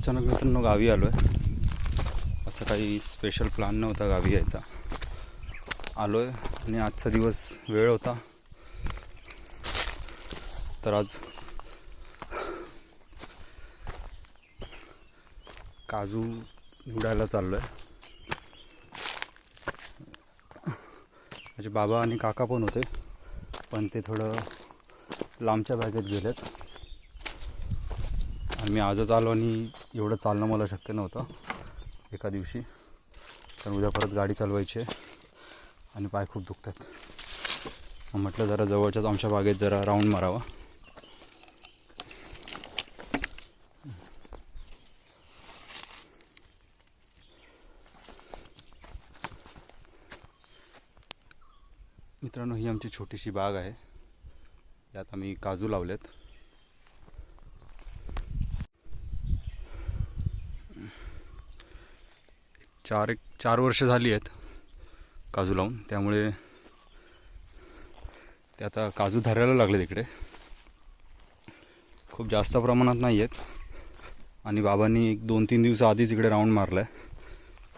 अचानक मित्रांनो गावी आलो आहे. असं काही स्पेशल प्लॅन नव्हता गावी यायचा. आलो आहे आणि आजचा दिवस वेळ होता तर आज काजू निवडायला चाललो आहे. माझे बाबा आणि काका पण होते, पण ते थोडं लांबच्या बागेत गेलेत आणि मी आजच आलो आणि एवढं चालणं मला शक्य नव्हतं एका दिवशी. तर उद्या परत गाडी चालवायची आहे आणि पाय खूप दुखतात. मग म्हटलं जरा जवळच्याच आमच्या बागेत जरा राऊंड मारावा. मित्रांनो, ही आमची छोटीशी बाग आहे. यात आम्ही काजू लावलेत. चार वर्ष झाली आहेत काजू लावून, त्यामुळे ते आता काजू धरायला लागले. तिकडे खूप जास्त प्रमाणात नाही आहेत आणि बाबांनी 2-3 दिवस आधीच इकडे राऊंड मारला आहे.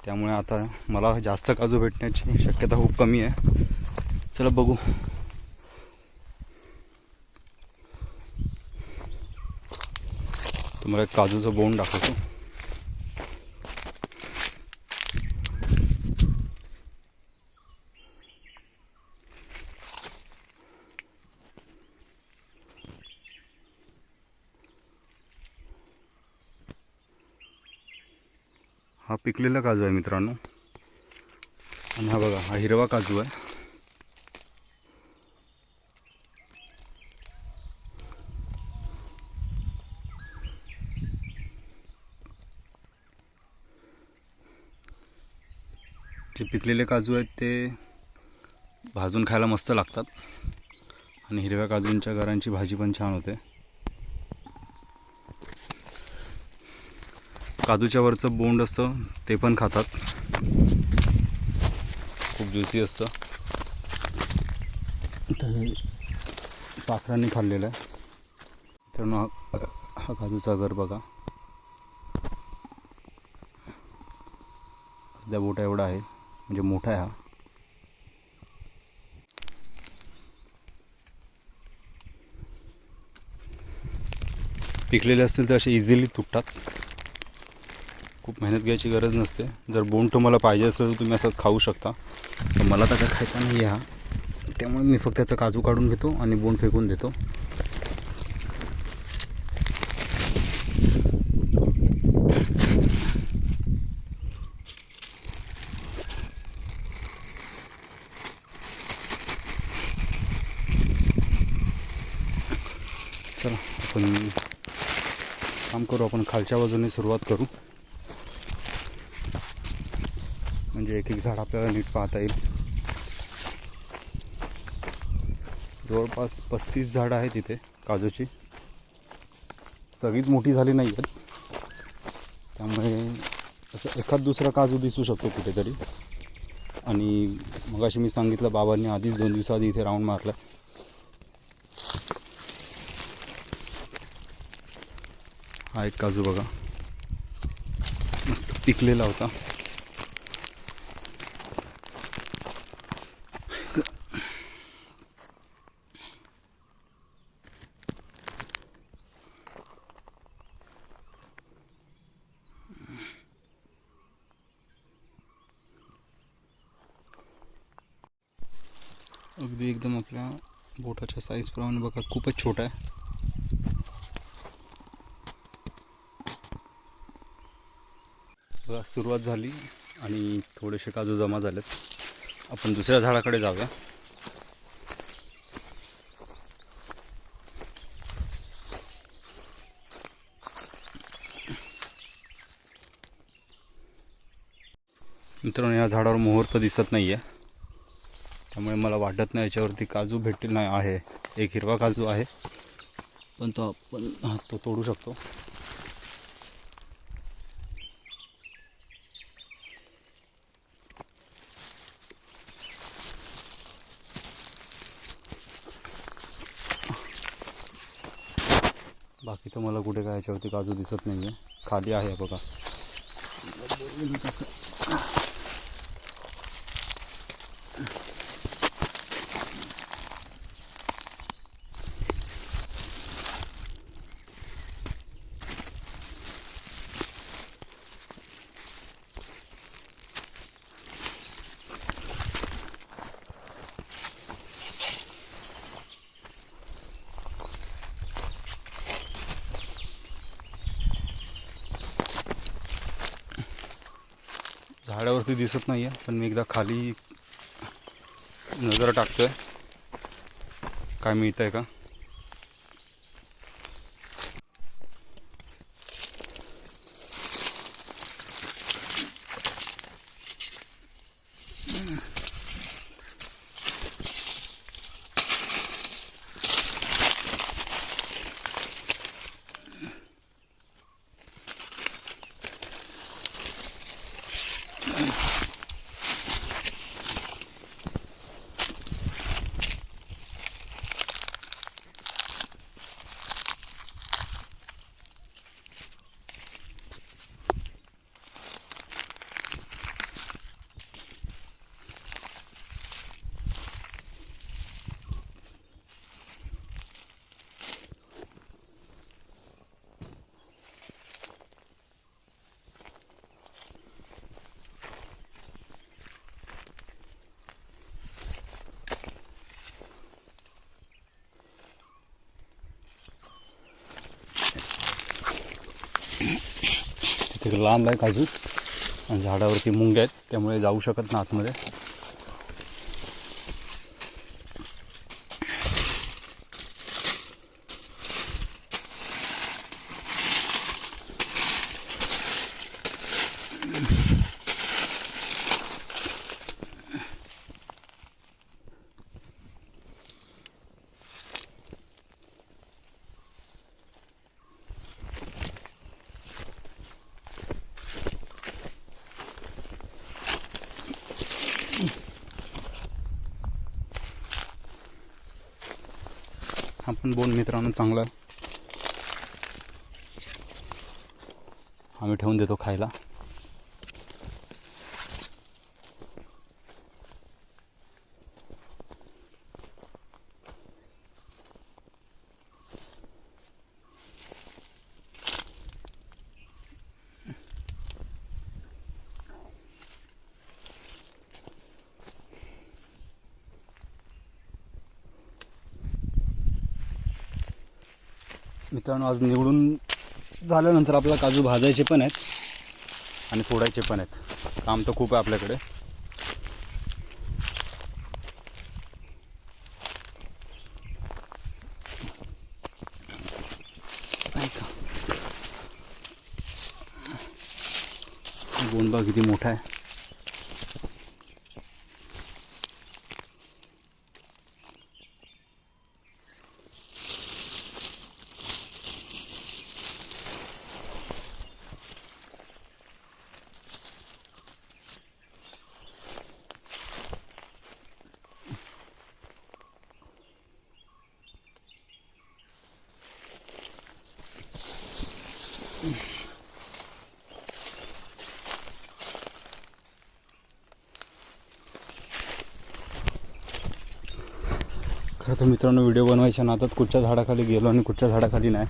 त्यामुळे आता मला जास्त काजू भेटण्याची शक्यता खूप कमी आहे. चला बघू. तुम्हाला एक काजूचं बोंड दाखवतो. हा पिकलेला काजू आहे मित्रांनो, आणि हा बघा, हा हिरवा काजू आहे. जे पिकलेले काजू आहेत ते भाजून खायला मस्त लागतात आणि हिरव्या काजूंच्या घरांची भाजी पण छान होते. काजूच्या वरचं बोंड असतं ते पण खातात, खूप ज्युसी असतं. तर पाखरांनी खाल्लेलं आहे. तर हा काजूचा घर बघा, अर्ध्या बोटा एवढा आहे, म्हणजे मोठा आहे हा. पिकलेले असतील तर असे इझिली तुटतात. खूप मेहनत घ्यायची गरज नसते. जर बोंड तुम्हाला पाहिजे असेल तर तुम्ही असंच खाऊ शकता. तर मला तर काय खायचा नाही आहे हा, त्यामुळे मी फक्त त्याचा काजू काढून घेतो आणि बोंड फेकून देतो. चला आपण काम करू. आपण खालच्या बाजूने सुरुवात करू, म्हणजे एक एक झाड आपल्याला नीट पाहता येईल. जवळपास 35 झाडं आहेत इथे काजूची. सगळीच मोठी झाली नाही आहेत, त्यामुळे असं एखाद दुसरा काजू दिसू शकतो कुठेतरी. आणि मगाशी मी सांगितलं, बाबांनी आधीच 2 दिवसाआधी इथे राऊंड मारला. हा एक काजू बघा, मस्त पिकलेला होता. अगदी एकदम आपल्या बोटाच्या साईजप्रमाणे बघा, खूपच छोटा आहे. बघा, सुरुवात झाली आणि थोडेसे काजू जमा झालेत. आपण दुसऱ्या झाडाकडे जाऊया. मित्रांनो, या झाडावर मोहर तर दिसत नाही आहे, त्यामुळे मला वाटत नाही याच्यावरती काजू भेटतील. नाही, आहे एक हिरवा काजू आहे, पण तो आपण तो तोडू शकतो. बाकी इथं मला कुठे काय याच्यावरती काजू दिसत नाही आहे. खाली आहे बघा. झाडावरती दिसत नाही आहे, पण मी एकदा खाली नजर टाकतोय काय मिळतंय का. तिकडे लांब आहे काजू आणि झाडावरती मुंग्या आहेत, त्यामुळे जाऊ शकत ना आतमध्ये. हा पण बोन मित्रांनो चांगला आहे, आम्ही ठेवून देतो खायला. मित्रांनो आज निवडून झाल्यानंतर आपला काजू भाजायचे पण आहेत आणि फोडायचे पण आहेत. काम तर खूप आहे आपल्याकडे. गोंडबा किती मोठा आहे. खरं तर मित्रांनो व्हिडिओ बनवायच्या नादात कुठच्या झाडाखाली गेलो आणि कुठच्या झाडाखाली नाही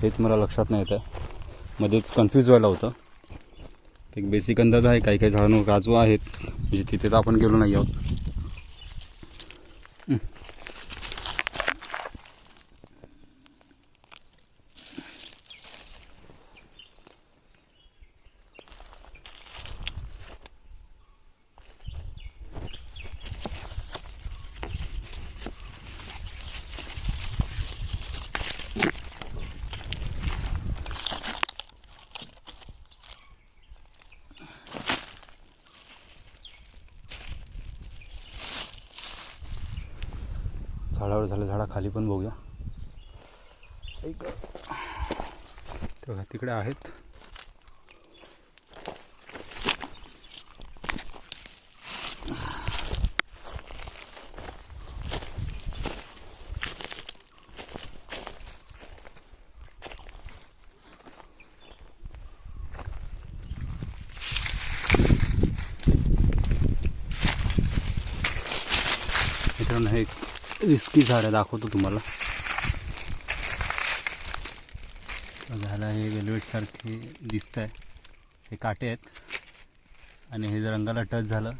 हेच मला लक्षात नाही येत आहे. मध्येच कन्फ्यूज व्हायला होतं. एक बेसिक अंदाज आहे काही काही झाडांवर काजू आहेत, म्हणजे तिथे तर आपण गेलो नाही आहोत. झाडावर झालं, झाडाखाली पण बघूया. तेव्हा तिकडे आहेत. मित्रांनो हे रिस्की झाड आहे, दाखवतो तुम्हाला. झालं हे वेल्वेटसारखे दिसत आहे, हे काटे आहेत आणि हे जर रंगाला टच झालं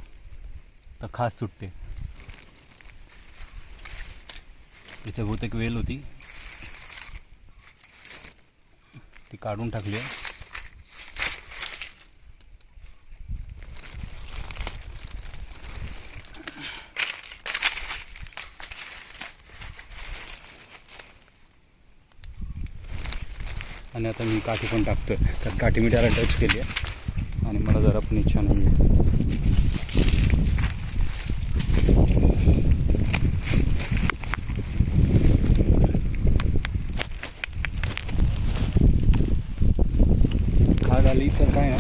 तर खास सुटते. इथे बहुतेक वेल होती, ती काढून टाकली आहे. आणि आता मी काठी पण टाकतोय, तर काठी मी त्याला टच केली आहे आणि मला जरा पण इच्छा नाही आहे. खाज आली तर काय ना,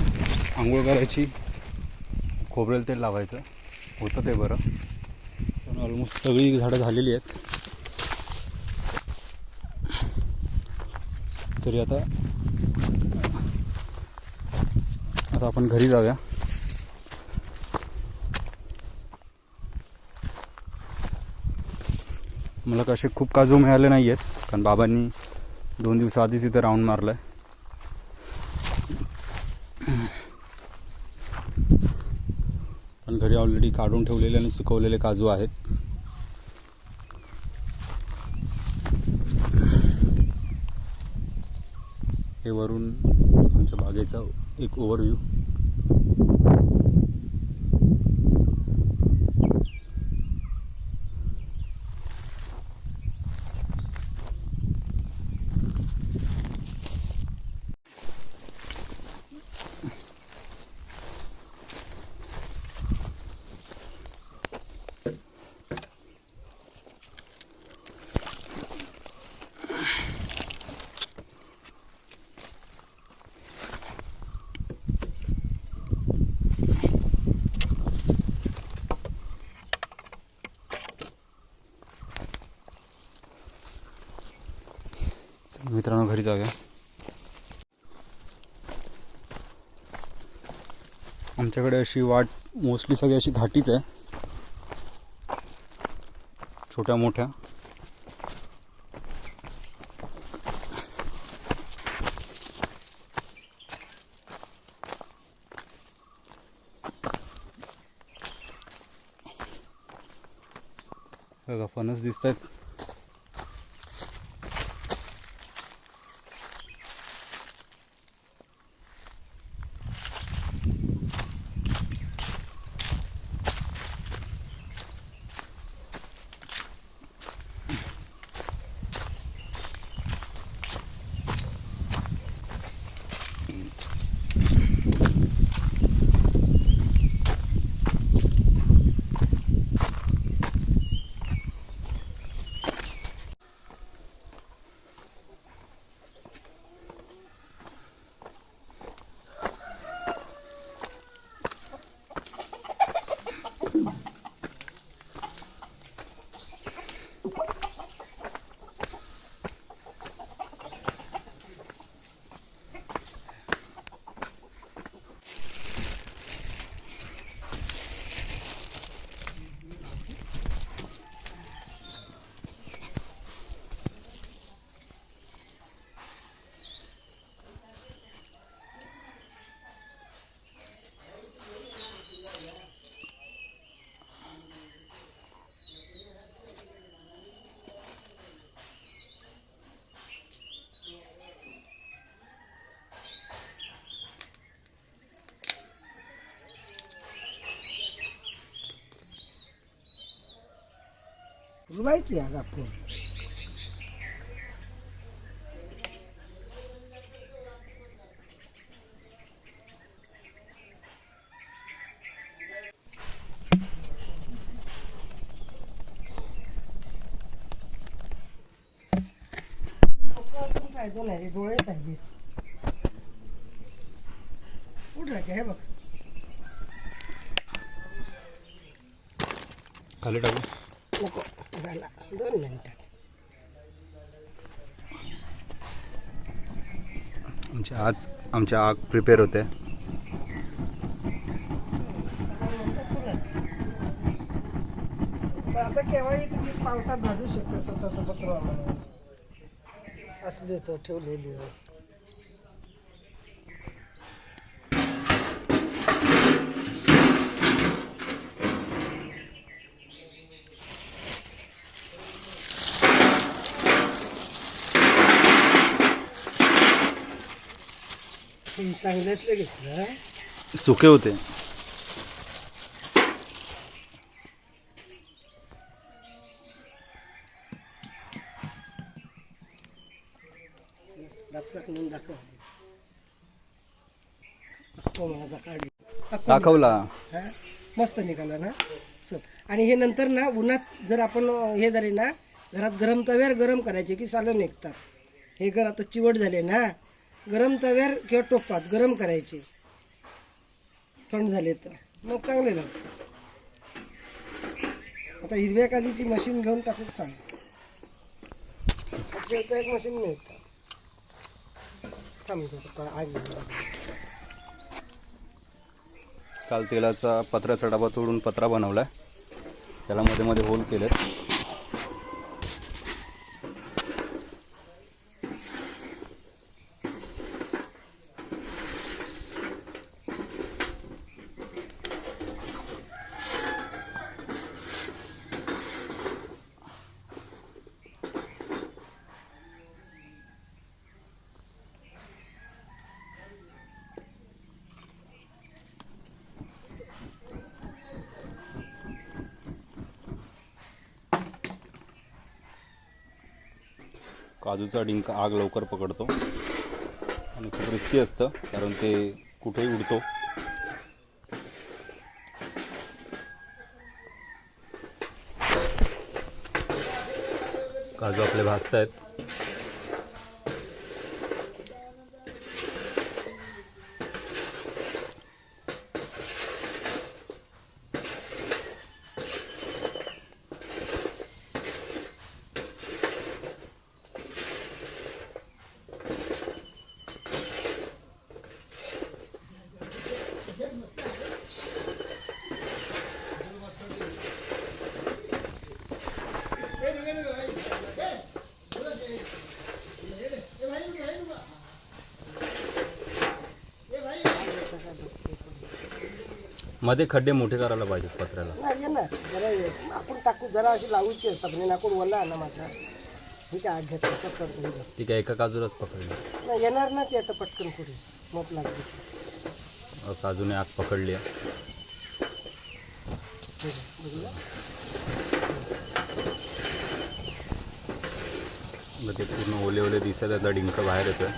आंघोळ करायची, खोबरेल तेल लावायचं, होतं ते बरं. पण ऑलमोस्ट सगळी झाडं झालेली आहेत. तरी आता आपण घरी जाऊया. मला कसे खूप काजू मिळाले नाही आहेत, कारण बाबांनी 2 दिवस आधीच इथं राऊंड मारलं आहे. पण घरी ऑलरेडी काढून ठेवलेले आणि सुकवलेले काजू आहेत. हे वरून आमच्या बागेचा एक ओव्हरव्ह्यू. मित्रांनो घरी जाऊया. आमच्याकडे अशी वाट मोस्टली सगळी अशी घाटीच आहे, छोट्या मोठ्या. बघा फणस दिसत आहेत. रुवायची आहे आपण. फायदा नाही, डोळे पाहिजे. उठला हे बघ, खाली टाकू नको झाला 2 मिनिटात. आमच्या आग प्रिपेअर होते. पण आता केव्हाही तुम्ही पावसात भाजू शकतो तर पत्र म्हणून असले तर ठेवलेली चांगल्यातलं घेतलं. सुके होते. लापसाक म्हणून दाखव. अक्को माझा काढ. दाखवला. हा मस्त निघाला ना. सर आणि हे नंतर ना उन्हात जर आपण हे झाले ना घरात गरम तव्यावर गरम करायचे की सालं निघतात. हे घर आता चिवट झाले ना गरम तव्यावर किंवा टोपात गरम करायचे थंड झाले तर मग चांगले लागतात. आता हिरव्या काजीची मशीन घेऊन टाकून सांग. एक मशीन मिळतं. काल तेलाचा पत्र्याचा डबा तोडून पत्रा बनवलाय. त्याला मध्ये मध्ये होल केलेत. काजूचा डिंक आग लवकर पकडतो आणि खूप रिस्की असतं कारण ते कुठेही उडतो. काजू आपले भाजत आहेत. मध्ये खड्डे मोठे करायला पाहिजेत पत्र्याला. नाही ना जरा आपण टाकू जरा अशी लावूची असतात म्हणजे नाकूड वल्ला ना माझा. ठीक आहे आग घेतलं करतो. ती काय एका काजूलाच पकडली नाही येणार ना ते आता पटकन पुढे मत लागते. काजूने आग पकडली आहे. ते पूर्ण ओले ओले दिसत त्याचा डिंक बाहेर येतोय.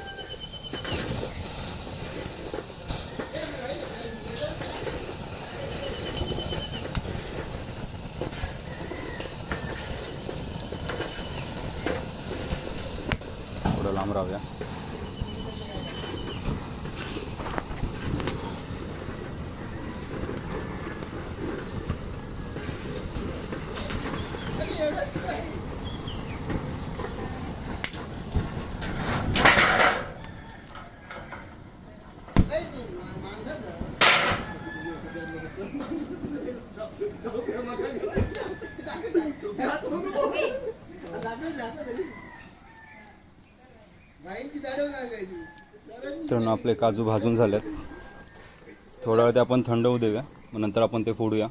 थोडं लांब राहूया. मित्रांनो आपले काजू भाजून झालेत. थोडा वेळ ते आपण थंड होऊ देऊया मग नंतर आपण ते फोडूया.